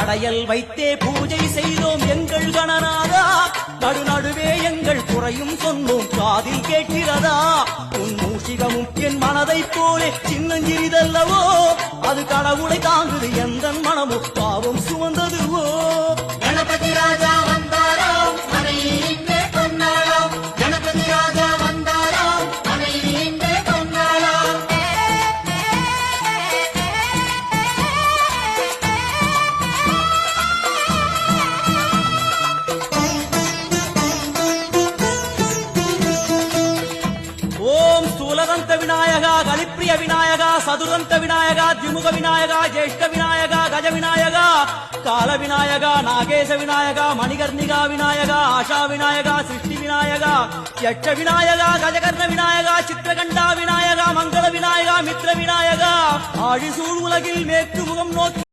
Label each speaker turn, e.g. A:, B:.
A: படையல் வைத்தே பூஜை செய்தோம் எங்கள் கணநாதா. நடுநடுவே எங்கள் குறையும் சொன்னோம் காதில் கேட்கிறதா. உன் மூஷிகமும் என் மனதைப் போலே சின்னஞ்சிறிதல்லவோ, அது கடவுளை தாங்குது எந்த மனமோ பாவம் சுமந்ததுவோ.
B: கணபதி ராஜா வந்தாராம் மனையின்றே பொன்னாளாம். கணபதி ராஜா வந்தாராம் மனையின்றே பொன்னாளாம்.
A: ஓம் ஸ்தூலதந்த விநாயகா, கலிப்பிரிய விநாயகா, சதுரந்த விநாயகா, திமுக விநாயகா, ஜேஷ்ட விநாயகா, கஜ விநாயகா, கால விநாயகா, நாகேச விநாயகா, மணிகர்ணிகா விநாயகா, ஆஷா விநாயகா, சிருஷ்டி விநாயகா, யட்ச விநாயகா, கஜகர்ண விநாயகா, சித்திரகண்டா விநாயகா, மங்கள விநாயகா, மித்ர விநாயகா, ஆழிசூழ் உலகில் மேற்கு முகம் நோக்கி